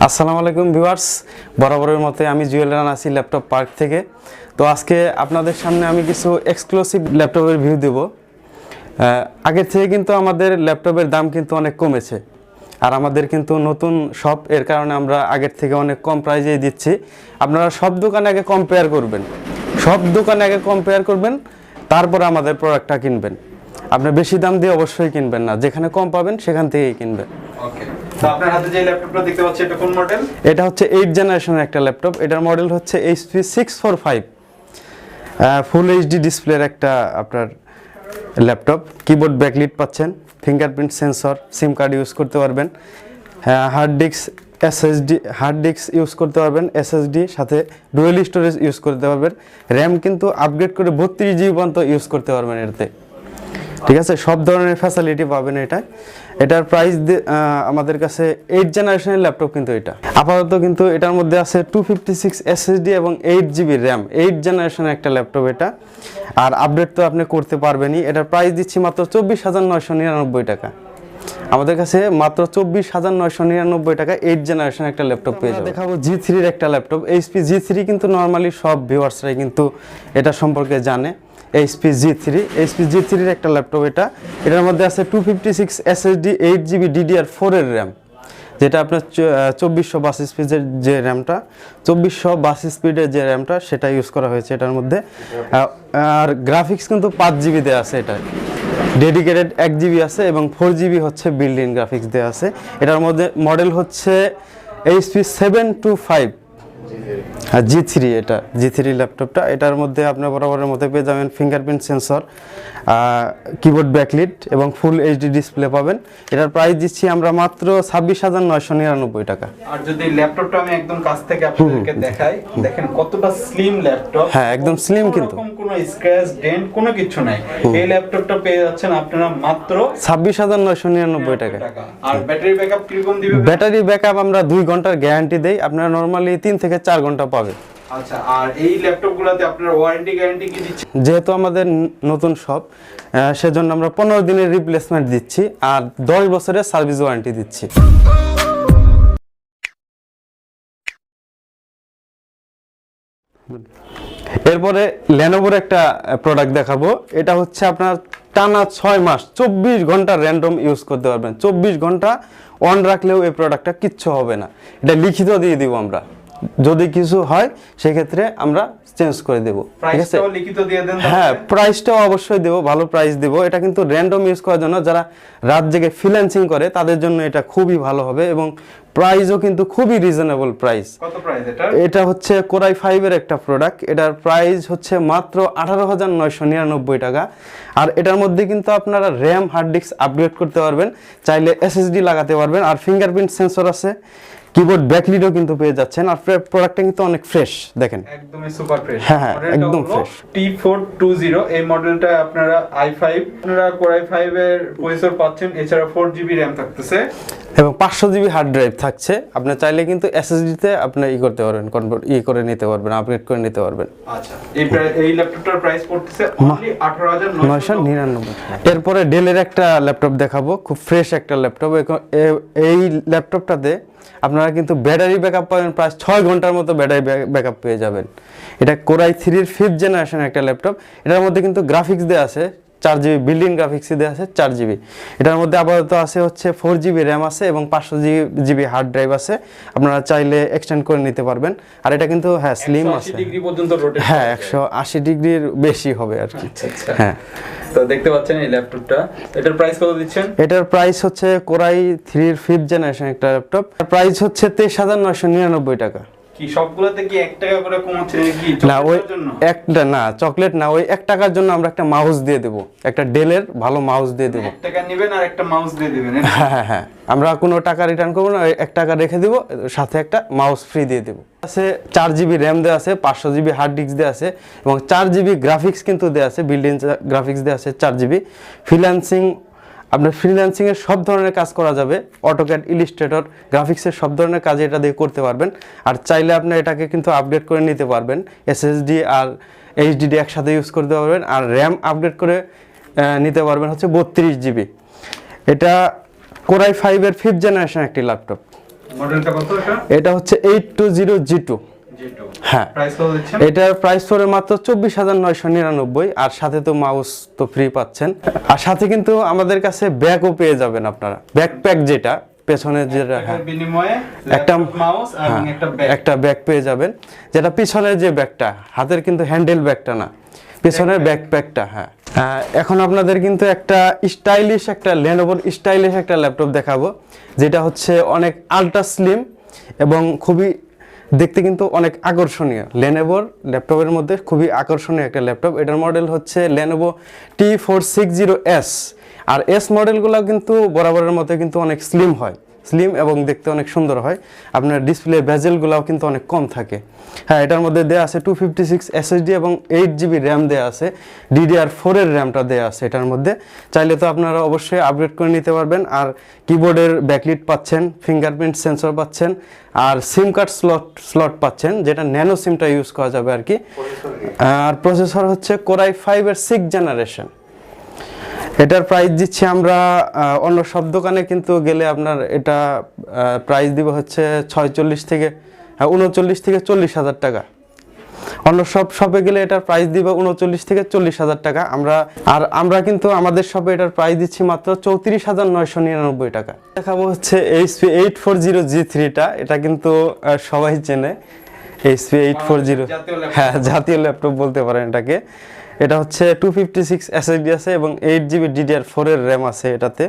আসসালামু আলাইকুম ভিউয়ার্স, বরাবরের মতো আমি জুয়েল আছি ল্যাপটপ পার্ক থেকে। তো আজকে আপনাদের সামনে আমি কিছু এক্সক্লুসিভ ল্যাপটপের ভিউ দেব। আগের থেকে কিন্তু আমাদের ল্যাপটপের দাম কিন্তু অনেক কমেছে, আর আমাদের কিন্তু নতুন শপ, এর কারণে আমরা আগের থেকে অনেক কম প্রাইজেই দিচ্ছি। আপনারা সব দোকানে আগে কম্পেয়ার করবেন, তারপরে আমাদের প্রোডাক্টটা কিনবেন। আপনি বেশি দাম দিয়ে অবশ্যই কিনবেন না, যেখানে কম পাবেন সেখান থেকেই কিনবেন। ওকে, তো আপনার হাতে যে ল্যাপটপটা দেখতে পাচ্ছি এটা কোন মডেল? এটা হচ্ছে 8 জেনারেশনের একটা ল্যাপটপ। এটার মডেল হচ্ছে HP 645, ফুল এইচডি ডিসপ্লের একটা আপনার ল্যাপটপ। কিবোর্ড ব্যাকলিট পাচ্ছেন, ফিঙ্গারপ্রিন্ট সেন্সর, সিম কার্ড ইউজ করতে পারবেন, হার্ড ডিস্ক ইউজ করতে পারবেন, SSD সাথে ডুয়েল স্টোরেজ ইউজ করতে পারবেন। র্যাম কিন্তু আপগ্রেড করে 32 GB পর্যন্ত ইউজ করতে পারবেন এতে। ঠিক আছে, সব ধরনের ফ্যাসিলিটি পাবেন এটার প্রাইস আমাদের কাছে 8 জেনারেশনের ল্যাপটপ কিন্তু এটা আপাতত কিন্তু এটার মধ্যে আছে 256 SSD এবং 8 GB র্যাম। 8 জেনারেশনের একটা ল্যাপটপ এটা, আর আপডেট তো আপনি করতে পারবেনই। এটার প্রাইস দিচ্ছি মাত্র 24,999 টাকা। আমাদের কাছে মাত্র 24,999 টাকা 8 জেনারেশন একটা ল্যাপটপ পেয়ে যাবেন। দেখাবো G3 এর একটা ল্যাপটপ। HP G3 কিন্তু নর্মালি সব ভিউয়ার্সরাই কিন্তু এটা সম্পর্কে জানে। HP G3 এর একটা ল্যাপটপ এটার মধ্যে আছে 256 SSD, 8 GB DDR4 এর র্যাম, যেটা আপনার 2422 স্পিডের যে র্যামটা, 2422 স্পিডের যে র্যামটা সেটা ইউজ করা হয়েছে এটার মধ্যে। আর গ্রাফিক্স কিন্তু 5 GB দেওয়া আছে, এটা ডেডিকেটেড 1 GB আছে এবং 4 GB হচ্ছে বিল্ড ইন গ্রাফিক্স দেওয়া আছে। এটার মধ্যে মডেল হচ্ছে HP 725 G3। এটা G3 ল্যাপটপটা, এটার মধ্যে আপনার বরাবরের মধ্যে পেয়ে যাবেন ফিঙ্গারপ্রিন্ট সেন্সর, কিবোর্ড ব্যাকলিট এবং ফুল এইচডি ডিসপ্লে পাবেন। এটার প্রাইস দিচ্ছি আমরা মাত্র 26,999 টাকা। আর যদি ল্যাপটপটা আমি একদম কাছ থেকে আপনাদেরকে দেখাই, দেখেন কতটা স্লিম ল্যাপটপ। হ্যাঁ, একদম স্লিম, কিন্তু কোনো স্ক্র্যাচ ডেন্ট কোনো কিছু নাই। এই ল্যাপটপটা পেয়ে যাচ্ছেন আপনারা মাত্র 26,999 টাকা। আর ব্যাটারি ব্যাকআপ কিরকম দিবে? ব্যাটারি ব্যাকআপ আমরা 2 ঘন্টার গ্যারান্টি দেই, আপনারা নরমালি 3 থেকে 4 ঘন্টা পাবেন। আচ্ছা, আর এই ল্যাপটপগুলোতে আপনারা ওয়ারেন্টি গ্যারান্টি কি দিচ্ছেন? যেহেতু আমাদের নতুন শপ, সেজন্য আমরা 15 দিনের রিপ্লেসমেন্ট দিচ্ছি আর 10 বছরের সার্ভিস ওয়ারেন্টি দিচ্ছি। এরপরে লেনোভোর একটা প্রোডাক্ট দেখাবো। এটা হচ্ছে আপনার টানা 6 মাস 24 ঘন্টা র্যান্ডম ইউজ করতে পারবেন। 24 ঘন্টা অন রাখলেও এই প্রোডাক্টটা কিচ্ছু হবে না। এটা লিখিত দিয়ে দিব আমরা, যদি কিছু হয় সেক্ষেত্রে আমরা চেঞ্জ করে দেবো। ঠিক আছে, হ্যাঁ, প্রাইসটাও অবশ্যই দেবো, ভালো প্রাইস দেবো। এটা কিন্তু র্যান্ডম ইউজ করার জন্য, যারা রাত জেগে ফ্রিল্যান্সিং করে তাদের জন্য এটা খুবই ভালো হবে, এবং প্রাইসও কিন্তু খুবই রিজনেবল প্রাইস। কত প্রাইস এটা? এটা হচ্ছে কোরাই 5 এর একটা প্রোডাক্ট। এটার প্রাইস হচ্ছে মাত্র 18,999 টাকা। আর এটার মধ্যে কিন্তু আপনারা র্যাম, হার্ড ডিস্ক আপগ্রেড করতে পারবেন, চাইলে SSD লাগাতে পারবেন, আর ফিঙ্গারপ্রিন্ট সেন্সর আছে, কিবোর্ড ব্যাকলিটও কিন্তু পেয়ে যাচ্ছেন। আর প্রোডাক্টটা কিন্তু অনেক ফ্রেশ, দেখেন একদমই সুপার ফ্রেশ। হ্যাঁ, একদম ফ্রেশ। T420 এই মডেলটা আপনারা i5 আপনারা কোরাই 5 এর প্রসেসর পাচ্ছেন, এছাড়া 4 GB RAM থাকতেছে এবং 500 GB হার্ড ড্রাইভ থাকছে। আপনি চাইলে কিন্তু SSD তে আপনি করতে পারবেন, কনভার্ট করে নিতে পারবেন, আপগ্রেড করে নিতে পারবেন। আচ্ছা, এই ল্যাপটপটার প্রাইস পড়তেছে অনলি 18,999। এরপরে ডেলের একটা ল্যাপটপ দেখাবো, খুব ফ্রেশ একটা ল্যাপটপ। এই ল্যাপটপটাতে আপনারা কিন্তু ব্যাটারি ব্যাকআপ পাবেন, প্রায় 6 ঘন্টার মতো ব্যাটারি ব্যাকআপ পেয়ে যাবেন। এটা কোরাই 3 এর 5th জেনারেশনের একটা ল্যাপটপ। এটার মধ্যে কিন্তু গ্রাফিক্স দেওয়া আছে 4 GB, বিল্ডিং গ্রাফিক্স দেওয়া আছে 4 GB। এটার মধ্যে আপাতত আছে হচ্ছে 4 GB র্যাম আছে এবং 500 GB হার্ড ড্রাইভ আছে, আপনারা চাইলে এক্সটেন্ড করে নিতে পারবেন। আর এটা কিন্তু হ্যাঁ স্লিম আছে, 180 ডিগ্রি পর্যন্ত রোটেট, হ্যাঁ 180 ডিগ্রির বেশি হবে আর কি। আচ্ছা, হ্যাঁ, তো দেখতে পাচ্ছেন এই ল্যাপটপটা, এটার প্রাইস কত দিচ্ছেন? এটার প্রাইস হচ্ছে কোরাই 3 এর 5th জেনারেশন একটা ল্যাপটপ। প্রাইস হচ্ছে 23,999 টাকা। কি সবগুলোতে কি 1 টাকা করে কমাচ্ছে নাকি? না, ওই একটা না, চকলেট না, ওই 1 টাকার জন্য আমরা একটা মাউস দিয়ে দেব, একটা ডেলের ভালো মাউস দিয়ে দেব। 1 টাকা নেবেন আর একটা মাউস দিয়ে দিবেন? হ্যাঁ হ্যাঁ, আমরা কোনো টাকা রিটার্ন করবো না, 1 টাকা রেখে দেব, সাথে একটা মাউস ফ্রি দিয়ে দেব। আছে 4 GB র্যাম দেওয়া আছে, 500 GB হার্ড ডিস্ক দেওয়া আছে এবং 4 GB গ্রাফিক্স কিন্তু দেওয়া আছে, বিল্ড ইন গ্রাফিক্স দেওয়া আছে 4 GB। আপনার ফ্রিল্যান্সিংয়ের সব ধরনের কাজ করা যাবে, অটোক্যাড, ইলাস্ট্রেটর, গ্রাফিক্সের সব ধরনের কাজ এটা দিয়ে করতে পারবেন। আর চাইলে আপনি এটাকে কিন্তু আপগ্রেড করে নিতে পারবেন, SSD আর HDD একসাথে ইউজ করতে পারবেন। আর র্যাম আপগ্রেড করে নিতে পারবেন হচ্ছে 32 GB। এটা কোরাই 5 এর 5th জেনারেশন একটি ল্যাপটপ। মডেলটা কত এটা? এটা হচ্ছে 820G2। হ্যাঁ, প্রাইস কত দিচ্ছেন? এটার প্রাইস পড়ে মাত্র 24,999, আর সাথে তো মাউস তো ফ্রি পাচ্ছেন, আর সাথে কিন্তু আমাদের কাছে ব্যাগও পেয়ে যাবেন আপনারা, ব্যাকপ্যাক যেটা পেছনে যেটা, হ্যাঁ বিনিময়ে একটা মাউস এবং একটা ব্যাগ পেয়ে যাবেন, যেটা পিছনের যে ব্যাগটা, হাতের কিন্তু হ্যান্ডেল ব্যাগটা না, পেছনের ব্যাকপ্যাকটা। হ্যাঁ, এখন আপনাদের কিন্তু একটা স্টাইলিশ একটা লেনোভোর স্টাইলিশ একটা ল্যাপটপ দেখাবো, যেটা হচ্ছে অনেক আল্ট্রা স্লিম এবং খুবই দেখতে কিন্তু অনেক আকর্ষণীয়। লেনোভোর ল্যাপটপের মধ্যে খুবই আকর্ষণীয় একটা ল্যাপটপ। এটার মডেল হচ্ছে লেনোভো T460S, আর এস মডেলগুলো কিন্তু বরাবরের মতো কিন্তু অনেক স্লিম হয়, স্লিম এবং দেখতে অনেক সুন্দর হয়। আপনার ডিসপ্লে ভেজেলগুলোও কিন্তু অনেক কম থাকে। হ্যাঁ, এটার মধ্যে দেওয়া আছে 256 SSD এবং 8GB র্যাম দেওয়া আছে, DDR4 এর র্যামটা দেওয়া আছে এটার মধ্যে। চাইলে তো আপনারা অবশ্যই আপগ্রেড করে নিতে পারবেন। আর কিবোর্ডের ব্যাকলিট পাচ্ছেন, ফিঙ্গারপ্রিন্ট সেন্সর পাচ্ছেন, আর সিম কার্ড স্লট পাচ্ছেন, যেটা ন্যানো সিমটা ইউজ করা যাবে আর কি। আর প্রসেসর হচ্ছে কোরাই 5 এর 6th জেনারেশন। এটার প্রাইস দিচ্ছি আমরা অন্য সব দোকানে কিন্তু গেলে আপনার এটা প্রাইস দিব হচ্ছে 39 থেকে 40,000 টাকা। অন্য সব শপে গেলে এটার প্রাইস দিব 39 থেকে 40,000 টাকা। আমরা কিন্তু আমাদের শপে এটার প্রাইস দিচ্ছি মাত্র 34,999 টাকা। দেখাবো হচ্ছে HP 840G3টা, এটা কিন্তু সবাই চেনে, HP 840, হ্যাঁ জাতীয় ল্যাপটপ বলতে পারেন এটাকে। এটা হচ্ছে 256 SSD আছে এবং 8GB DDR4 এর র্যাম আছে এটাতে।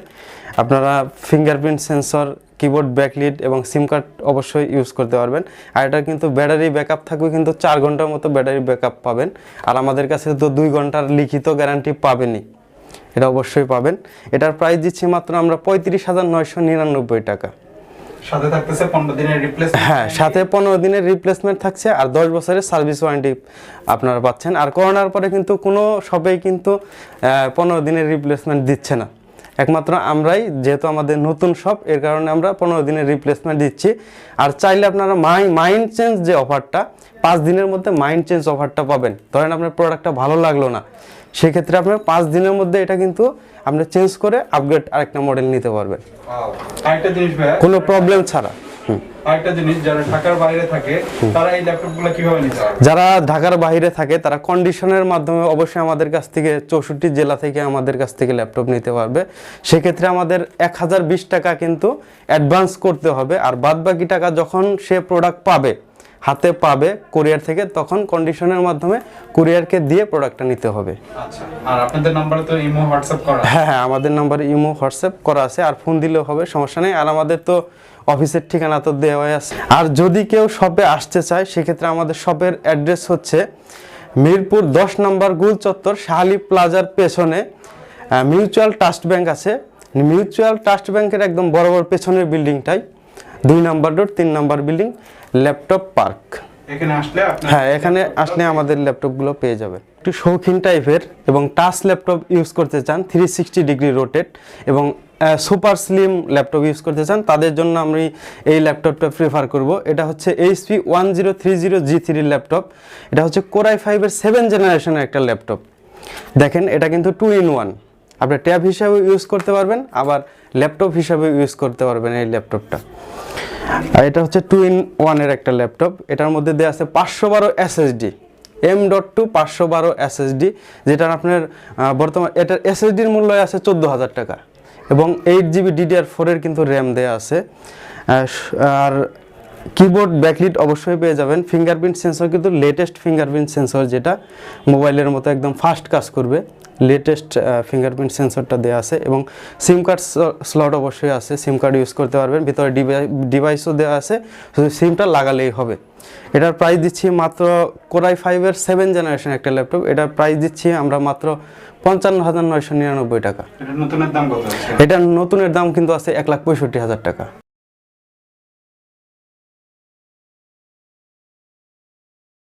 আপনারা ফিঙ্গারপ্রিন্ট সেন্সর, কিবোর্ড ব্যাকলিট এবং সিম কার্ড অবশ্যই ইউজ করতে পারবেন। আর এটা কিন্তু ব্যাটারি ব্যাকআপ থাকবে, কিন্তু 4 ঘন্টার মতো ব্যাটারি ব্যাকআপ পাবেন। আর আমাদের কাছে তো 2 ঘন্টার লিখিত গ্যারান্টি পাবেনই, এটা অবশ্যই পাবেন। এটার প্রাইস দিচ্ছি মাত্র আমরা 35,999 টাকা। সাথে থাকতেছে 15 দিনের রিপ্লেসমেন্ট। হ্যাঁ, সাথে 15 দিনের রিপ্লেসমেন্ট থাকছে, আর 10 বছরের সার্ভিস ওয়ারেন্টি আপনারা পাচ্ছেন। আর করোনার পরে কিন্তু কোনো শপেই কিন্তু 15 দিনের রিপ্লেসমেন্ট দিচ্ছে না, একমাত্র আমরাই, যেহেতু আমাদের নতুন শপ, এর কারণে আমরা 15 দিনের রিপ্লেসমেন্ট দিচ্ছি। আর চাইলে আপনারা মাইন্ড চেঞ্জ যে অফারটা, 5 দিনের মধ্যে মাইন্ড চেঞ্জ অফারটা পাবেন। ধরেন আপনার প্রোডাক্টটা ভালো লাগলো না, সেক্ষেত্রে আপনার 5 দিনের মধ্যে এটা কিন্তু আপনি চেঞ্জ করে আপগ্রেড আরেকটা মডেল নিতে পারবেন, আরেকটা জিনিস ভাইয়া, কোনো প্রবলেম ছাড়া। আরেকটা জিনিস, যারা ঢাকার বাইরে থাকে তারা এই ল্যাপটপগুলো কিভাবে নিতে পারবে? যারা ঢাকার বাইরে থাকে তারা কন্ডিশনের মাধ্যমে অবশ্যই আমাদের কাছ থেকে 64 জেলা থেকে আমাদের কাছ থেকে ল্যাপটপ নিতে পারবে। সেক্ষেত্রে আমাদের 1020 টাকা কিন্তু অ্যাডভান্স করতে হবে, আর বাদ বাকি টাকা যখন সে প্রোডাক্ট পাবে, হাতে পাবে কুরিয়ার থেকে, তখন কন্ডিশনের মাধ্যমে কুরিয়ারকে দিয়ে প্রোডাক্টটা নিতে হবে। আচ্ছা, আর আপনাদের নম্বরে তো ইমো হোয়াটসঅ্যাপ করা? হ্যাঁ, আমাদের নাম্বারে ইমো হোয়াটসঅ্যাপ করা আছে, আর ফোন দিলেও হবে, সমস্যা নেই। আর আমাদের তো অফিসের ঠিকানা তো দেওয়াই আছে। আর যদি কেউ শপে আসতে চায়, সেক্ষেত্রে আমাদের শপের অ্যাড্রেস হচ্ছে মিরপুর 10 নম্বর গুল চত্বর, শাহালি প্লাজার পেছনে মিউচুয়াল ট্রাস্ট ব্যাংক আছে। মিউচুয়াল ট্রাস্ট ব্যাংকের একদম বরাবর পেছনের বিল্ডিংটাই 2 নম্বর রোড 3 নম্বর বিল্ডিং, ল্যাপটপ পার্ক। এখানে আসলে আমাদের ল্যাপটপগুলো পেয়ে যাবে। একটু শৌখিন টাইপের এবং টাচ ল্যাপটপ ইউজ করতে চান, 360 ডিগ্রি রোটেট এবং সুপার স্লিম ল্যাপটপ ইউজ করতে চান, তাদের জন্য আমি এই ল্যাপটপটা প্রেফার করব। এটা হচ্ছে HP 1030G3 ল্যাপটপ। এটা হচ্ছে কোরাই 5 এর 7th জেনারেশনের একটা ল্যাপটপ। দেখেন, এটা কিন্তু 2-in-1, আপনি ট্যাব হিসাবে ইউজ করতে পারবেন, আবার ল্যাপটপ হিসাবে ইউজ করতে পারবেন এই ল্যাপটপটা। আর এটা হচ্ছে 2-in-1 এর একটা ল্যাপটপ। এটার মধ্যে দেওয়া আছে 512 SSD, M.2 512 SSD, যেটা আপনার বর্তমান এটার SSDর মূল্য আছে 14,000 টাকা এবং 8GB DDR4 এর কিন্তু র্যাম দেওয়া আছে। আর কিবোর্ড ব্যাকলিট অবশ্যই পেয়ে যাবেন। ফিঙ্গারপ্রিন্ট সেন্সর কিন্তু লেটেস্ট ফিঙ্গারপ্রিন্ট সেন্সর, যেটা মোবাইলের মতো একদম ফাস্ট কাজ করবে, লেটেস্ট ফিঙ্গারপ্রিন্ট সেন্সরটা দেওয়া আছে এবং সিম কার্ড স্লট অবশ্যই আছে, সিম কার্ড ইউজ করতে পারবেন। ভিতরে ডিভাইসও দেওয়া আছে, শুধু সিমটা লাগালেই হবে। এটার প্রাইস দিচ্ছি মাত্র কোরাই 5 এর 7th জেনারেশন একটা ল্যাপটপ। এটার প্রাইস দিচ্ছি আমরা মাত্র 55,999 টাকা। এটা নতুনের দাম কত আছে? এটা নতুনের দাম কিন্তু আছে 1,65,000 টাকা।